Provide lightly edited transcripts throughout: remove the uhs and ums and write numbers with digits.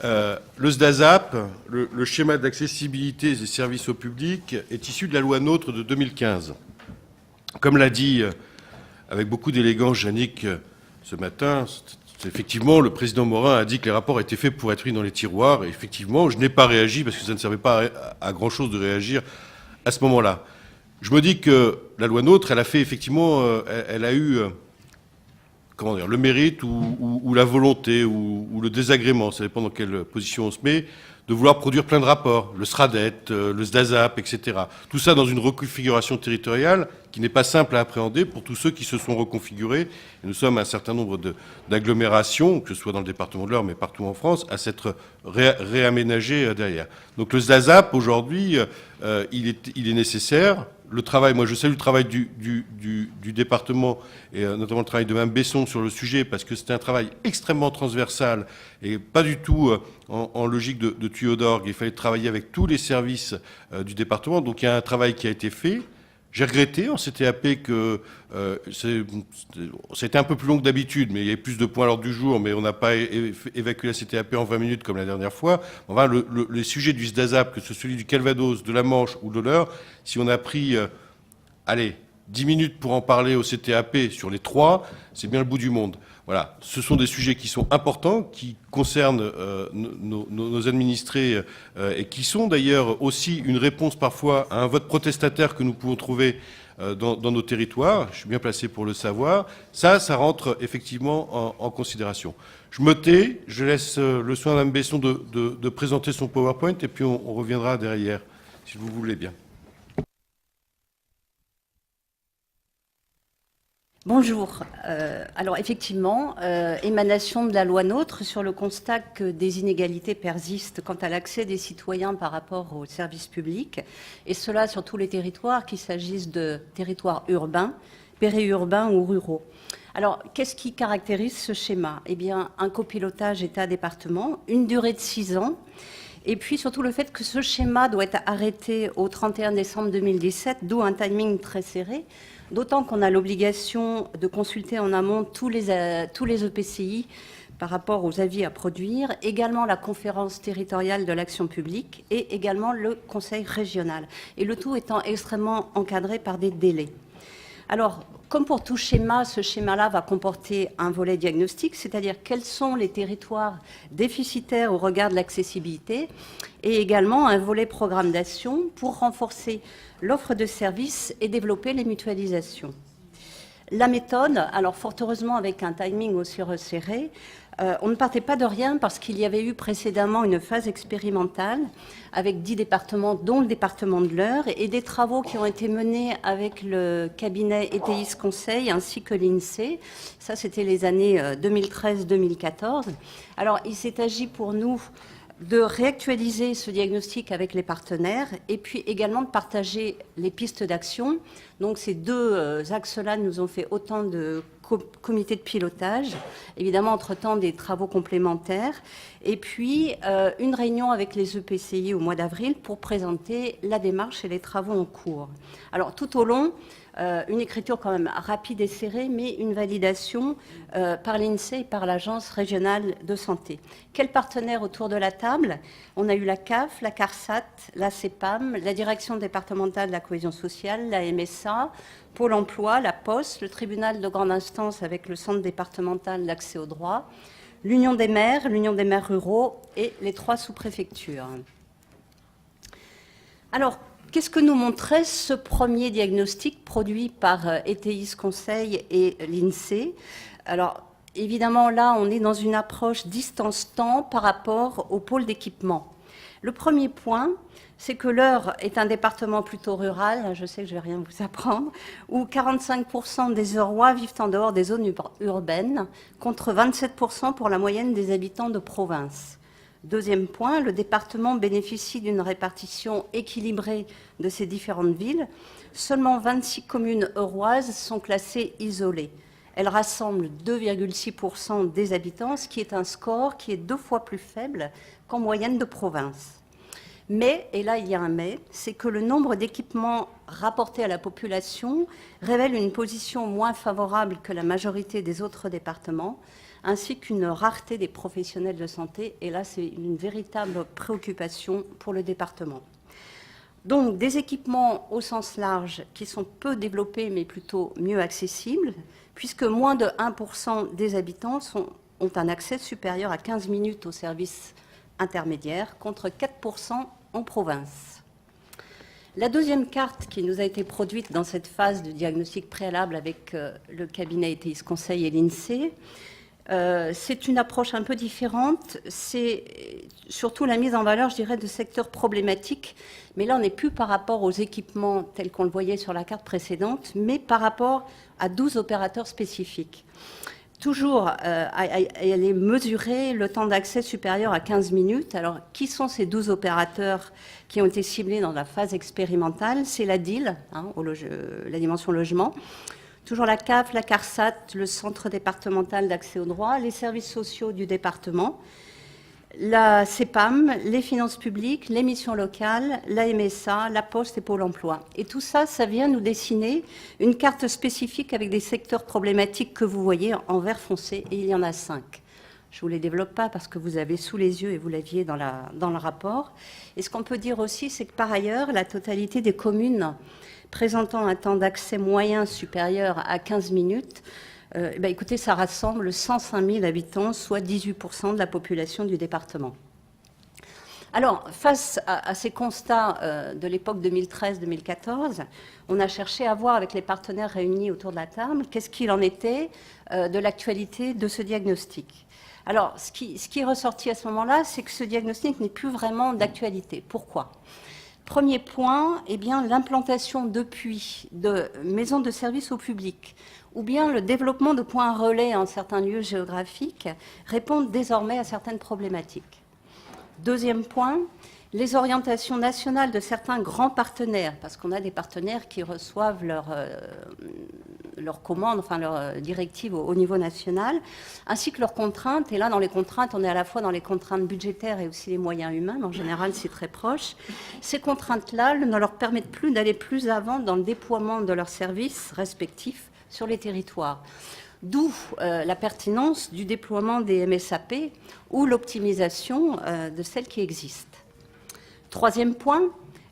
Le SDASAP, le schéma d'accessibilité des services au public, est issu de la loi NOTRe de 2015. Comme l'a dit avec beaucoup d'élégance Yannick ce matin, effectivement, le président Morin a dit que les rapports étaient faits pour être mis dans les tiroirs. Et effectivement, je n'ai pas réagi parce que ça ne servait pas à grand-chose de réagir à ce moment-là. Je me dis que la loi NOTRe, elle a fait effectivement, elle a eu comment dire, le mérite ou la volonté ou le désagrément, ça dépend dans quelle position on se met, de vouloir produire plein de rapports, le SRADET, le SDASAP, etc. Tout ça dans une reconfiguration territoriale qui n'est pas simple à appréhender pour tous ceux qui se sont reconfigurés. Et nous sommes un certain nombre d'agglomérations, que ce soit dans le département de l'Eure, mais partout en France, à s'être réaménagées derrière. Donc le SDASAP, aujourd'hui, il est nécessaire. Le travail, moi je salue le travail du département et notamment le travail de Mme Besson sur le sujet parce que c'est un travail extrêmement transversal et pas du tout en logique de tuyau d'orgue. Il fallait travailler avec tous les services du département. Donc il y a un travail qui a été fait. J'ai regretté en CTAP que c'était un peu plus long que d'habitude, mais il y avait plus de points à l'ordre du jour, mais on n'a pas évacué la CTAP en 20 minutes comme la dernière fois. Enfin, les sujets du SDASAP, que ce soit celui du Calvados, de la Manche ou de l'Eure, si on a pris, 10 minutes pour en parler au CTAP sur les 3, c'est bien le bout du monde. Voilà, ce sont des sujets qui sont importants, qui concernent nos administrés et qui sont d'ailleurs aussi une réponse parfois à un vote protestataire que nous pouvons trouver dans nos territoires. Je suis bien placé pour le savoir. Ça rentre effectivement en considération. Je me tais, je laisse le soin à Mme Besson de présenter son PowerPoint et puis on reviendra derrière, si vous voulez bien. Bonjour. Alors effectivement, émanation de la loi NOTRe sur le constat que des inégalités persistent quant à l'accès des citoyens par rapport aux services publics, et cela sur tous les territoires, qu'il s'agisse de territoires urbains, périurbains ou ruraux. Alors, qu'est-ce qui caractérise ce schéma? Eh bien, un copilotage État-département, une durée de 6 ans, et puis surtout le fait que ce schéma doit être arrêté au 31 décembre 2017, d'où un timing très serré, d'autant qu'on a l'obligation de consulter en amont tous les EPCI par rapport aux avis à produire, également la conférence territoriale de l'action publique et également le conseil régional. Et le tout étant extrêmement encadré par des délais. Alors, comme pour tout schéma, ce schéma-là va comporter un volet diagnostic, c'est-à-dire quels sont les territoires déficitaires au regard de l'accessibilité, et également un volet programme d'action pour renforcer l'offre de services et développer les mutualisations. La méthode, alors fort heureusement avec un timing aussi resserré, on ne partait pas de rien parce qu'il y avait eu précédemment une phase expérimentale avec 10 départements, dont le département de l'Eure, et des travaux qui ont été menés avec le cabinet ETIS Conseil ainsi que l'INSEE. Ça, c'était les années 2013-2014. Alors, il s'est agi pour nous de réactualiser ce diagnostic avec les partenaires et puis également de partager les pistes d'action. Donc ces deux axes-là nous ont fait autant de comités de pilotage, évidemment entre-temps des travaux complémentaires, et puis une réunion avec les EPCI au mois d'avril pour présenter la démarche et les travaux en cours. Alors tout au long, une écriture quand même rapide et serrée, mais une validation par l'INSEE et par l'Agence régionale de santé. Quels partenaires autour de la table? On a eu la CAF, la CARSAT, la CEPAM, la Direction départementale de la cohésion sociale, la MSA, Pôle emploi, la Poste, le tribunal de grande instance avec le Centre départemental d'accès au droit, l'Union des maires ruraux et les 3 sous-préfectures. Alors, qu'est-ce que nous montrait ce premier diagnostic produit par ETIS Conseil et l'INSEE? Alors, évidemment, là, on est dans une approche distance-temps par rapport au pôle d'équipement. Le premier point, c'est que l'Eure est un département plutôt rural, je sais que je ne vais rien vous apprendre, où 45% des Eurois vivent en dehors des zones urbaines, contre 27% pour la moyenne des habitants de province. Deuxième point, le département bénéficie d'une répartition équilibrée de ces différentes villes. Seulement 26 communes euroises sont classées isolées. Elles rassemblent 2,6% des habitants, ce qui est un score qui est 2 fois plus faible qu'en moyenne de province. Mais, et là il y a un mais, c'est que le nombre d'équipements rapportés à la population révèle une position moins favorable que la majorité des autres départements, ainsi qu'une rareté des professionnels de santé. Et là, c'est une véritable préoccupation pour le département. Donc, des équipements au sens large qui sont peu développés, mais plutôt mieux accessibles, puisque moins de 1% des habitants ont un accès supérieur à 15 minutes aux services intermédiaires, contre 4% en province. La deuxième carte qui nous a été produite dans cette phase de diagnostic préalable avec le cabinet ETIS Conseil et l'INSEE, c'est une approche un peu différente. C'est surtout la mise en valeur, je dirais, de secteurs problématiques. Mais là, on n'est plus par rapport aux équipements tels qu'on le voyait sur la carte précédente, mais par rapport à 12 opérateurs spécifiques. Toujours, elle est mesurée le temps d'accès supérieur à 15 minutes. Alors, qui sont ces 12 opérateurs qui ont été ciblés dans la phase expérimentale? C'est la DIL, la dimension logement. Toujours la CAF, la CARSAT, le Centre départemental d'accès au droit, les services sociaux du département, la CEPAM, les finances publiques, les missions locales, la MSA, la Poste et Pôle emploi. Et tout ça, ça vient nous dessiner une carte spécifique avec des secteurs problématiques que vous voyez en vert foncé, et il y en a 5. Je ne vous les développe pas parce que vous avez sous les yeux et vous l'aviez dans le rapport. Et ce qu'on peut dire aussi, c'est que par ailleurs, la totalité des communes présentant un temps d'accès moyen supérieur à 15 minutes, écoutez, ça rassemble 105 000 habitants, soit 18% de la population du département. Alors, face à ces constats de l'époque 2013-2014, on a cherché à voir avec les partenaires réunis autour de la table qu'est-ce qu'il en était de l'actualité de ce diagnostic. Alors, ce qui est ressorti à ce moment-là, c'est que ce diagnostic n'est plus vraiment d'actualité. Pourquoi ? Premier point, eh bien, l'implantation depuis de maisons de services au public ou bien le développement de points relais en certains lieux géographiques répondent désormais à certaines problématiques. Deuxième point, les orientations nationales de certains grands partenaires, parce qu'on a des partenaires qui reçoivent leurs commandes, enfin leurs directives au niveau national, ainsi que leurs contraintes. Et là, dans les contraintes, on est à la fois dans les contraintes budgétaires et aussi les moyens humains, mais en général, c'est très proche. Ces contraintes-là ne leur permettent plus d'aller plus avant dans le déploiement de leurs services respectifs sur les territoires. D'où la pertinence du déploiement des MSAP ou l'optimisation de celles qui existent. Troisième point,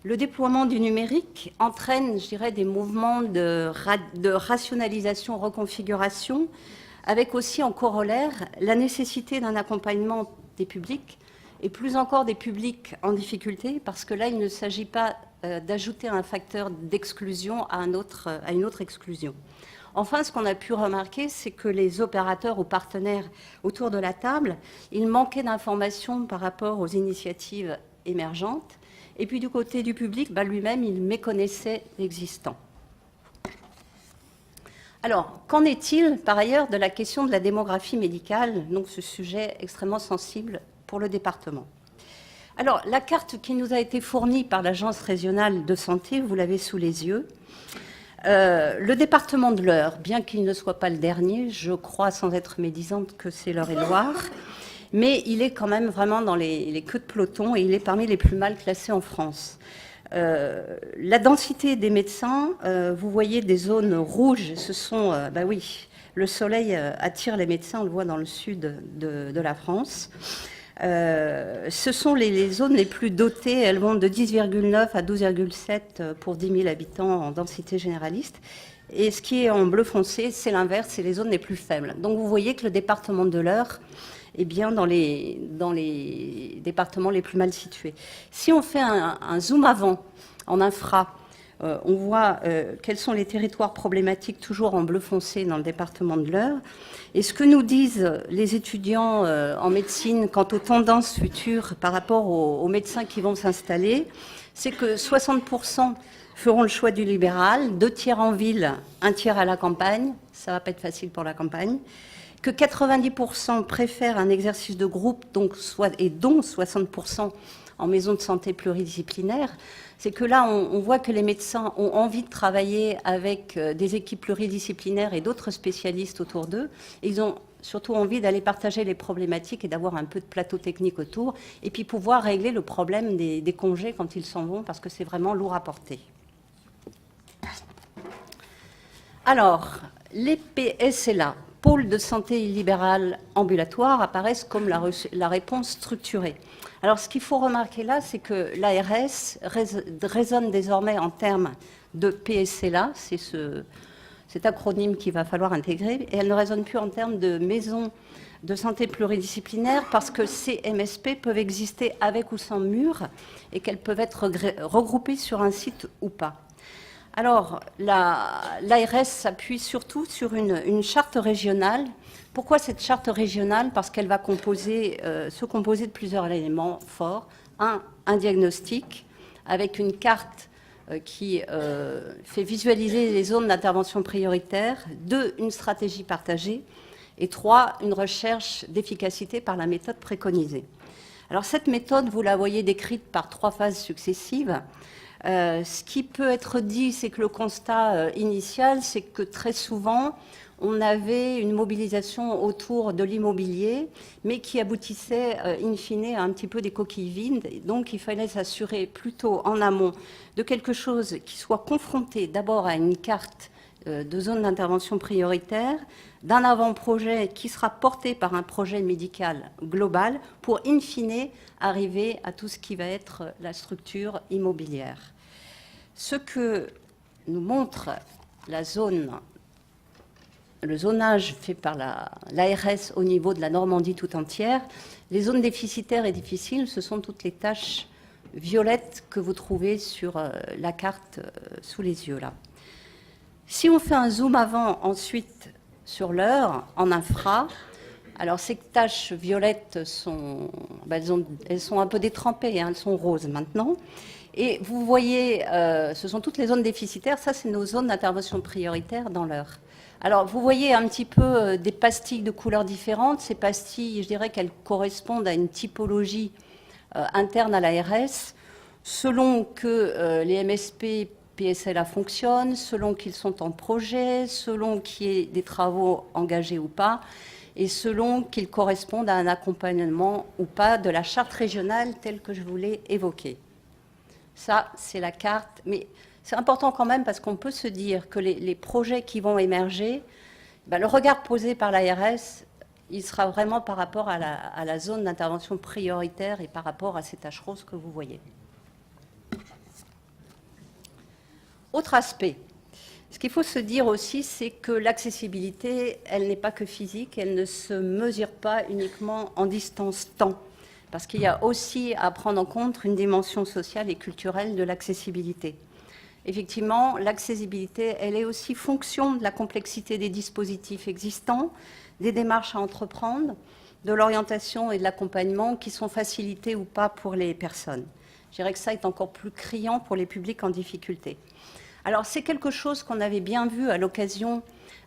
le déploiement du numérique entraîne, je dirais, des mouvements de rationalisation, reconfiguration, avec aussi en corollaire la nécessité d'un accompagnement des publics, et plus encore des publics en difficulté, parce que là, il ne s'agit pas d'ajouter un facteur d'exclusion à une autre exclusion. Enfin, ce qu'on a pu remarquer, c'est que les opérateurs ou partenaires autour de la table, ils manquaient d'informations par rapport aux initiatives émergentes. Et puis du côté du public, lui-même, il méconnaissait l'existant. Alors, qu'en est-il par ailleurs de la question de la démographie médicale, donc ce sujet extrêmement sensible pour le département? Alors, la carte qui nous a été fournie par l'Agence régionale de santé, vous l'avez sous les yeux. Le département de l'Eure, bien qu'il ne soit pas le dernier, je crois sans être médisante que c'est l'Eure-et-Loire, mais il est quand même vraiment dans les queues de peloton et il est parmi les plus mal classés en France. La densité des médecins, vous voyez des zones rouges, ce sont, oui, le soleil attire les médecins, on le voit dans le sud de la France. Ce sont les zones les plus dotées, elles vont de 10,9 à 12,7 pour 10 000 habitants en densité généraliste. Et ce qui est en bleu foncé, c'est l'inverse, c'est les zones les plus faibles. Donc vous voyez que le département de l'Eure est bien dans les départements les plus mal situés. Si on fait un zoom avant, en infra, on voit quels sont les territoires problématiques, toujours en bleu foncé dans le département de l'Eure. Et ce que nous disent les étudiants en médecine quant aux tendances futures par rapport aux médecins qui vont s'installer, c'est que 60% feront le choix du libéral, 2 tiers en ville, 1 tiers à la campagne, ça ne va pas être facile pour la campagne, que 90% préfèrent un exercice de groupe, dont 60% en maison de santé pluridisciplinaire. C'est que là, on voit que les médecins ont envie de travailler avec des équipes pluridisciplinaires et d'autres spécialistes autour d'eux. Ils ont surtout envie d'aller partager les problématiques et d'avoir un peu de plateau technique autour, et puis pouvoir régler le problème des congés quand ils s'en vont, parce que c'est vraiment lourd à porter. Alors, les PSLA, pôles de santé illibérale ambulatoire apparaissent comme la réponse structurée. Alors, ce qu'il faut remarquer là, c'est que l'ARS raisonne désormais en termes de PSLA, c'est cet acronyme qu'il va falloir intégrer, et elle ne raisonne plus en termes de maisons de santé pluridisciplinaire parce que ces MSP peuvent exister avec ou sans mur et qu'elles peuvent être regroupées sur un site ou pas. Alors, l'ARS s'appuie surtout sur une charte régionale. Pourquoi cette charte régionale? Parce qu'elle va se composer de plusieurs éléments forts. Un diagnostic avec une carte qui fait visualiser les zones d'intervention prioritaire. 2, une stratégie partagée. Et 3, une recherche d'efficacité par la méthode préconisée. Alors cette méthode, vous la voyez décrite par 3 phases successives. Ce qui peut être dit, c'est que le constat initial, c'est que très souvent, on avait une mobilisation autour de l'immobilier, mais qui aboutissait in fine à un petit peu des coquilles vides. Donc il fallait s'assurer plutôt en amont de quelque chose qui soit confronté d'abord à une carte de zone d'intervention prioritaire, d'un avant-projet qui sera porté par un projet médical global pour, in fine, arriver à tout ce qui va être la structure immobilière. Ce que nous montre le zonage fait par l'ARS au niveau de la Normandie tout entière, les zones déficitaires et difficiles, ce sont toutes les taches violettes que vous trouvez sur la carte sous les yeux là. Si on fait un zoom avant, ensuite sur l'heure, en infra, alors ces taches violettes elles sont un peu détrempées, hein, elles sont roses maintenant. Et vous voyez, ce sont toutes les zones déficitaires, ça c'est nos zones d'intervention prioritaire dans l'heure. Alors vous voyez un petit peu des pastilles de couleurs différentes. Ces pastilles, je dirais qu'elles correspondent à une typologie interne à l'ARS, selon que les MSP PSLA fonctionnent, selon qu'ils sont en projet, selon qu'il y ait des travaux engagés ou pas, et selon qu'ils correspondent à un accompagnement ou pas de la charte régionale telle que je vous l'ai évoquée. Ça, c'est la carte, mais c'est important quand même parce qu'on peut se dire que les projets qui vont émerger, le regard posé par l'ARS, il sera vraiment par rapport à la zone d'intervention prioritaire et par rapport à ces taches roses que vous voyez. Autre aspect, ce qu'il faut se dire aussi, c'est que l'accessibilité, elle n'est pas que physique, elle ne se mesure pas uniquement en distance-temps, parce qu'il y a aussi à prendre en compte une dimension sociale et culturelle de l'accessibilité. Effectivement, l'accessibilité, elle est aussi fonction de la complexité des dispositifs existants, des démarches à entreprendre, de l'orientation et de l'accompagnement qui sont facilités ou pas pour les personnes. Je dirais que ça est encore plus criant pour les publics en difficulté. Alors, c'est quelque chose qu'on avait bien vu à l'occasion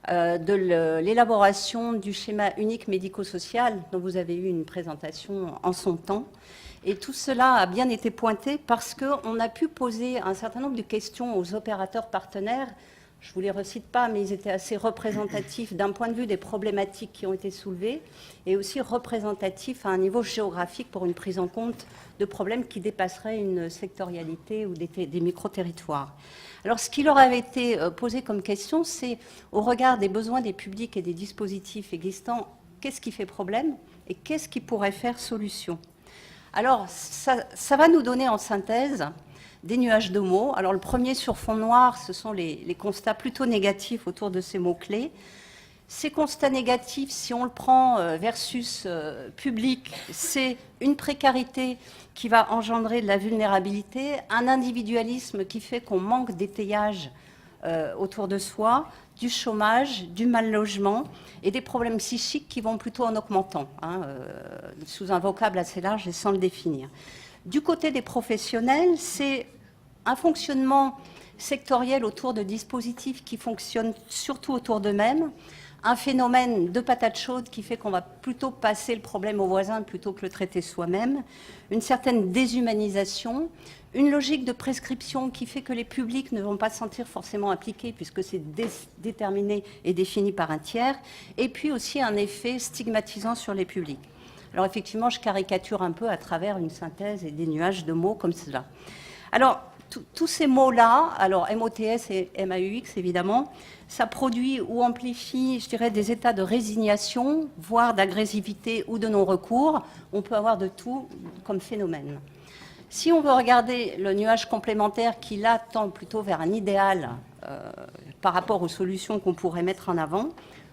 de l'élaboration du schéma unique médico-social, dont vous avez eu une présentation en son temps. Et tout cela a bien été pointé parce qu'on a pu poser un certain nombre de questions aux opérateurs partenaires. Je ne vous les recite pas, mais ils étaient assez représentatifs d'un point de vue des problématiques qui ont été soulevées et aussi représentatifs à un niveau géographique pour une prise en compte de problèmes qui dépasseraient une sectorialité ou des micro-territoires. Alors, ce qui leur avait été posé comme question, c'est, au regard des besoins des publics et des dispositifs existants, qu'est-ce qui fait problème et qu'est-ce qui pourrait faire solution? Alors, ça va nous donner en synthèse des nuages de mots. Alors, le premier sur fond noir, ce sont les constats plutôt négatifs autour de ces mots-clés. Ces constats négatifs, si on le prend versus public, c'est une précarité qui va engendrer de la vulnérabilité, un individualisme qui fait qu'on manque d'étayage autour de soi, du chômage, du mal-logement et des problèmes psychiques qui vont plutôt en augmentant, sous un vocable assez large et sans le définir. Du côté des professionnels, c'est un fonctionnement sectoriel autour de dispositifs qui fonctionnent surtout autour d'eux-mêmes, un phénomène de patate chaude qui fait qu'on va plutôt passer le problème au voisin plutôt que le traiter soi-même, une certaine déshumanisation, une logique de prescription qui fait que les publics ne vont pas se sentir forcément impliqués puisque c'est déterminé et défini par un tiers, et puis aussi un effet stigmatisant sur les publics. Alors effectivement, je caricature un peu à travers une synthèse et des nuages de mots comme cela. Alors, tous ces mots-là, alors MOTS et MAUX évidemment, ça produit ou amplifie, je dirais, des états de résignation, voire d'agressivité ou de non-recours. On peut avoir de tout comme phénomène. Si on veut regarder le nuage complémentaire qui là tend plutôt vers un idéal par rapport aux solutions qu'on pourrait mettre en avant,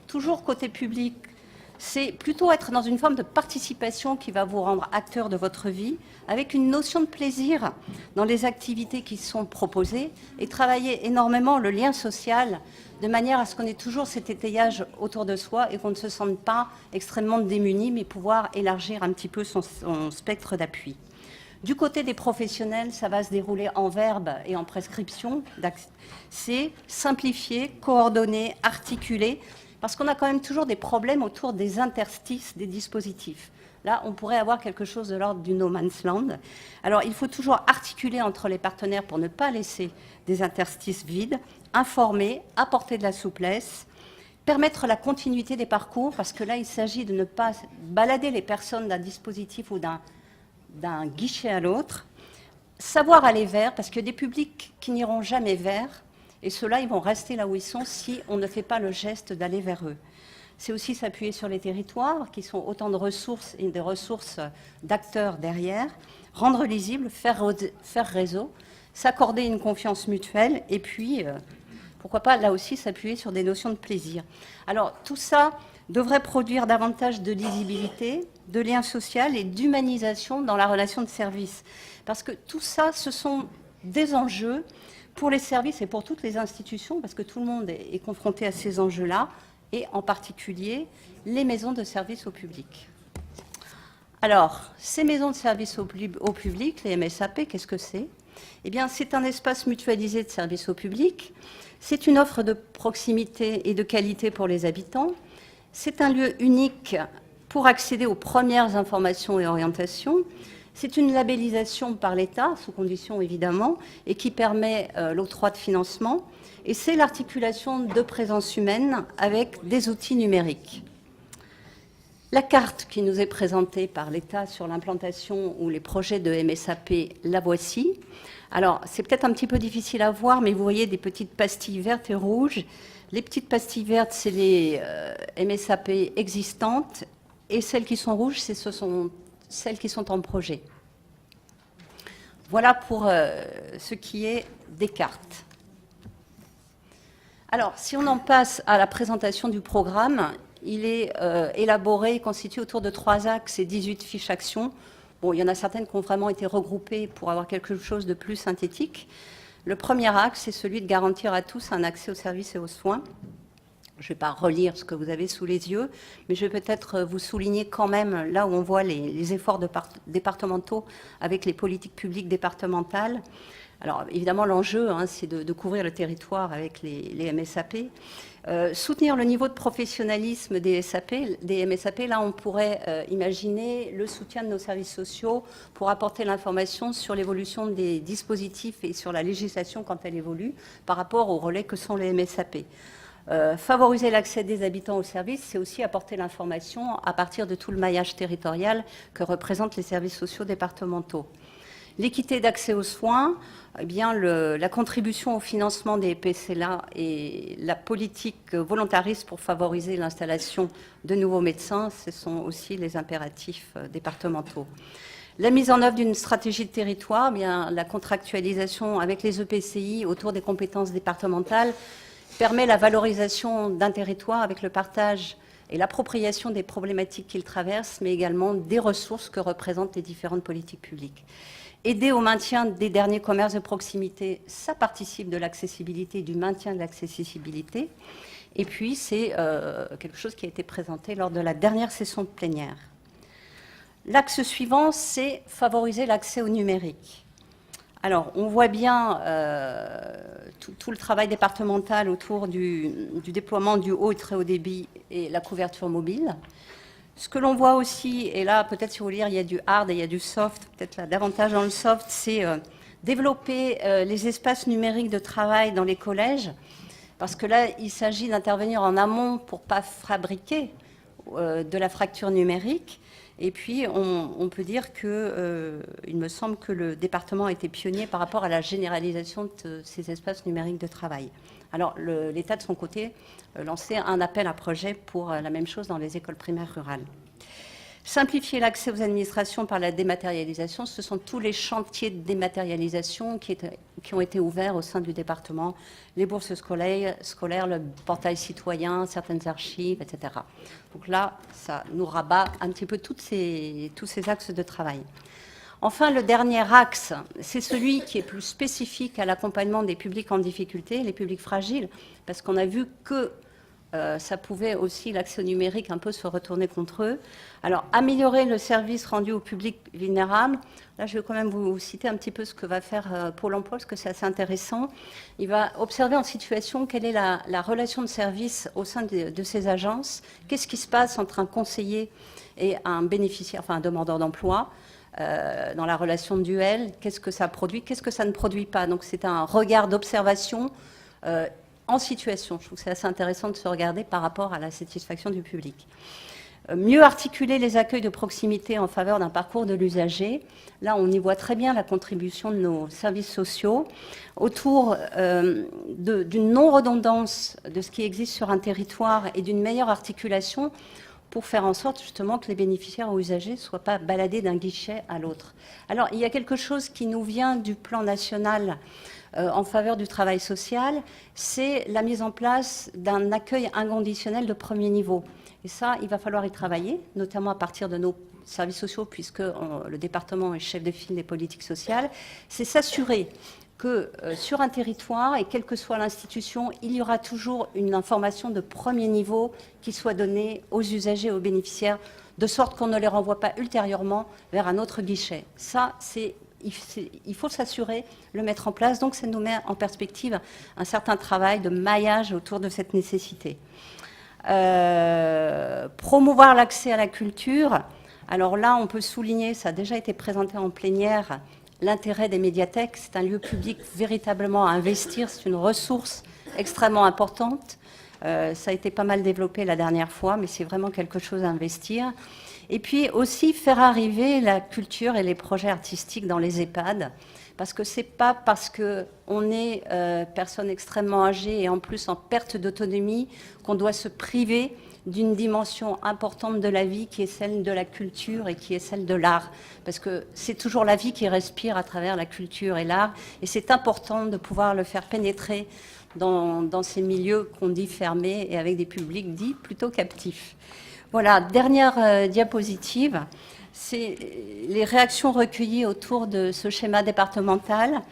toujours côté public, c'est plutôt être dans une forme de participation qui va vous rendre acteur de votre vie, avec une notion de plaisir dans les activités qui sont proposées, et travailler énormément le lien social, de manière à ce qu'on ait toujours cet étayage autour de soi et qu'on ne se sente pas extrêmement démuni, mais pouvoir élargir un petit peu son spectre d'appui. Du côté des professionnels, ça va se dérouler en verbe et en prescription. C'est simplifier, coordonner, articuler, parce qu'on a quand même toujours des problèmes autour des interstices des dispositifs. Là, on pourrait avoir quelque chose de l'ordre du no man's land. Alors, il faut toujours articuler entre les partenaires pour ne pas laisser des interstices vides, informer, apporter de la souplesse, permettre la continuité des parcours, parce que là, il s'agit de ne pas balader les personnes d'un dispositif ou d'un guichet à l'autre, savoir aller vers, parce que des publics qui n'iront jamais vers, et ceux-là, ils vont rester là où ils sont si on ne fait pas le geste d'aller vers eux. C'est aussi s'appuyer sur les territoires, qui sont autant de ressources et des ressources d'acteurs derrière, rendre lisible, faire réseau, s'accorder une confiance mutuelle, et puis, pourquoi pas, là aussi, s'appuyer sur des notions de plaisir. Alors, tout ça devrait produire davantage de lisibilité, de lien social et d'humanisation dans la relation de service. Parce que tout ça, ce sont des enjeux pour les services et pour toutes les institutions, parce que tout le monde est confronté à ces enjeux-là, et en particulier les maisons de service au public. Alors, ces maisons de service au public, les MSAP, qu'est-ce que c'est ? Eh bien, c'est un espace mutualisé de service au public, c'est une offre de proximité et de qualité pour les habitants, c'est un lieu unique pour accéder aux premières informations et orientations. C'est une labellisation par l'État, sous conditions évidemment, et qui permet l'octroi de financement. Et c'est l'articulation de présence humaine avec des outils numériques. La carte qui nous est présentée par l'État sur l'implantation ou les projets de MSAP, la voici. Alors, c'est peut-être un petit peu difficile à voir, mais vous voyez des petites pastilles vertes et rouges. Les petites pastilles vertes, c'est les MSAP existantes, et celles qui sont rouges, ce sont celles qui sont en projet. Voilà pour ce qui est des cartes. Alors, si on en passe à la présentation du programme, il est élaboré et constitué autour de 3 axes et 18 fiches actions. Bon, il y en a certaines qui ont vraiment été regroupées pour avoir quelque chose de plus synthétique. Le premier axe, c'est celui de garantir à tous un accès aux services et aux soins. Je ne vais pas relire ce que vous avez sous les yeux, mais je vais peut-être vous souligner quand même là où on voit les efforts départementaux avec les politiques publiques départementales. Alors évidemment, l'enjeu, c'est de couvrir le territoire avec les MSAP. Soutenir le niveau de professionnalisme des MSAP, là on pourrait imaginer le soutien de nos services sociaux pour apporter l'information sur l'évolution des dispositifs et sur la législation quand elle évolue par rapport aux relais que sont les MSAP. Favoriser l'accès des habitants aux services, c'est aussi apporter l'information à partir de tout le maillage territorial que représentent les services sociaux départementaux. L'équité d'accès aux soins, eh bien la contribution au financement des PCLA et la politique volontariste pour favoriser l'installation de nouveaux médecins, ce sont aussi les impératifs départementaux. La mise en œuvre d'une stratégie de territoire, eh bien la contractualisation avec les EPCI autour des compétences départementales permet la valorisation d'un territoire avec le partage et l'appropriation des problématiques qu'il traverse, mais également des ressources que représentent les différentes politiques publiques. Aider au maintien des derniers commerces de proximité, ça participe de l'accessibilité, du maintien de l'accessibilité. Et puis, c'est quelque chose qui a été présenté lors de la dernière session de plénière. L'axe suivant, c'est favoriser l'accès au numérique. Alors, on voit bien tout le travail départemental autour du déploiement du haut et très haut débit et la couverture mobile. Ce que l'on voit aussi, et là, peut-être si vous voulez dire, il y a du hard et il y a du soft, peut-être là davantage dans le soft, c'est développer les espaces numériques de travail dans les collèges, parce que là, il s'agit d'intervenir en amont pour ne pas fabriquer de la fracture numérique, Et puis, on peut dire que, il me semble que le département a été pionnier par rapport à la généralisation de ces espaces numériques de travail. Alors, l'État, de son côté, lançait un appel à projet pour la même chose dans les écoles primaires rurales. Simplifier l'accès aux administrations par la dématérialisation, ce sont tous les chantiers de dématérialisation qui ont été ouverts au sein du département, les bourses scolaires, le portail citoyen, certaines archives, etc. Donc là, ça nous rabat un petit peu tous ces axes de travail. Enfin, le dernier axe, c'est celui qui est plus spécifique à l'accompagnement des publics en difficulté, les publics fragiles, parce qu'on a vu que ça pouvait aussi, l'accès au numérique, un peu se retourner contre eux. Alors, améliorer le service rendu au public vulnérable. Là, je vais quand même vous citer un petit peu ce que va faire Pôle emploi, parce que c'est assez intéressant. Il va observer en situation quelle est la relation de service au sein de ces agences. Qu'est-ce qui se passe entre un conseiller et un bénéficiaire, enfin un demandeur d'emploi, dans la relation de duel. Qu'est-ce que ça produit, qu'est-ce que ça ne produit pas. Donc, c'est un regard d'observation en situation. Je trouve que c'est assez intéressant de se regarder par rapport à la satisfaction du public. Mieux articuler les accueils de proximité en faveur d'un parcours de l'usager. Là, on y voit très bien la contribution de nos services sociaux autour d'une non-redondance de ce qui existe sur un territoire et d'une meilleure articulation pour faire en sorte justement que les bénéficiaires ou usagers ne soient pas baladés d'un guichet à l'autre. Alors, il y a quelque chose qui nous vient du plan national en faveur du travail social, c'est la mise en place d'un accueil inconditionnel de premier niveau. Et ça, il va falloir y travailler, notamment à partir de nos services sociaux, puisque le département est chef de file des politiques sociales. C'est s'assurer que sur un territoire, et quelle que soit l'institution, il y aura toujours une information de premier niveau qui soit donnée aux usagers, aux bénéficiaires, de sorte qu'on ne les renvoie pas ultérieurement vers un autre guichet. Ça, il faut s'assurer, le mettre en place. Donc, ça nous met en perspective un certain travail de maillage autour de cette nécessité. Promouvoir l'accès à la culture. Alors là, on peut souligner, ça a déjà été présenté en plénière, l'intérêt des médiathèques. C'est un lieu public véritablement à investir. C'est une ressource extrêmement importante. Ça a été pas mal développé la dernière fois, mais c'est vraiment quelque chose à investir. Et puis aussi faire arriver la culture et les projets artistiques dans les EHPAD, parce que c'est pas parce qu'on est personne extrêmement âgée et en plus en perte d'autonomie qu'on doit se priver d'une dimension importante de la vie qui est celle de la culture et qui est celle de l'art. Parce que c'est toujours la vie qui respire à travers la culture et l'art, et c'est important de pouvoir le faire pénétrer dans ces milieux qu'on dit fermés et avec des publics dits plutôt captifs. Voilà, dernière diapositive, c'est les réactions recueillies autour de ce schéma départemental.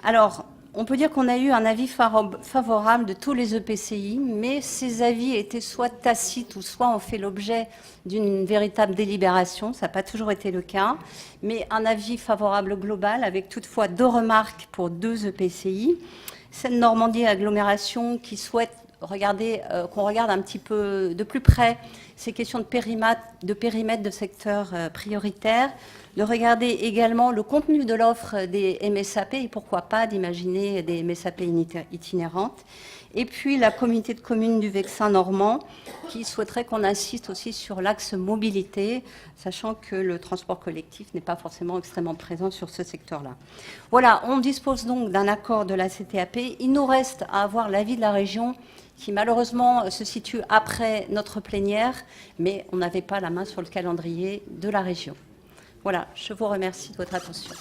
Alors, on peut dire qu'on a eu un avis favorable de tous les EPCI, mais ces avis étaient soit tacites ou soit ont fait l'objet d'une véritable délibération. Ça n'a pas toujours été le cas, mais un avis favorable global avec toutefois 2 remarques pour 2 EPCI. Seine-Normandie Agglomération qui souhaite qu'on regarde un petit peu de plus près ces questions de périmètre de secteur prioritaire, de regarder également le contenu de l'offre des MSAP et pourquoi pas d'imaginer des MSAP itinérantes. Et puis la communauté de communes du Vexin normand qui souhaiterait qu'on insiste aussi sur l'axe mobilité, sachant que le transport collectif n'est pas forcément extrêmement présent sur ce secteur-là. Voilà, on dispose donc d'un accord de la CTAP. Il nous reste à avoir l'avis de la région qui malheureusement se situe après notre plénière, mais on n'avait pas la main sur le calendrier de la région. Voilà, je vous remercie de votre attention.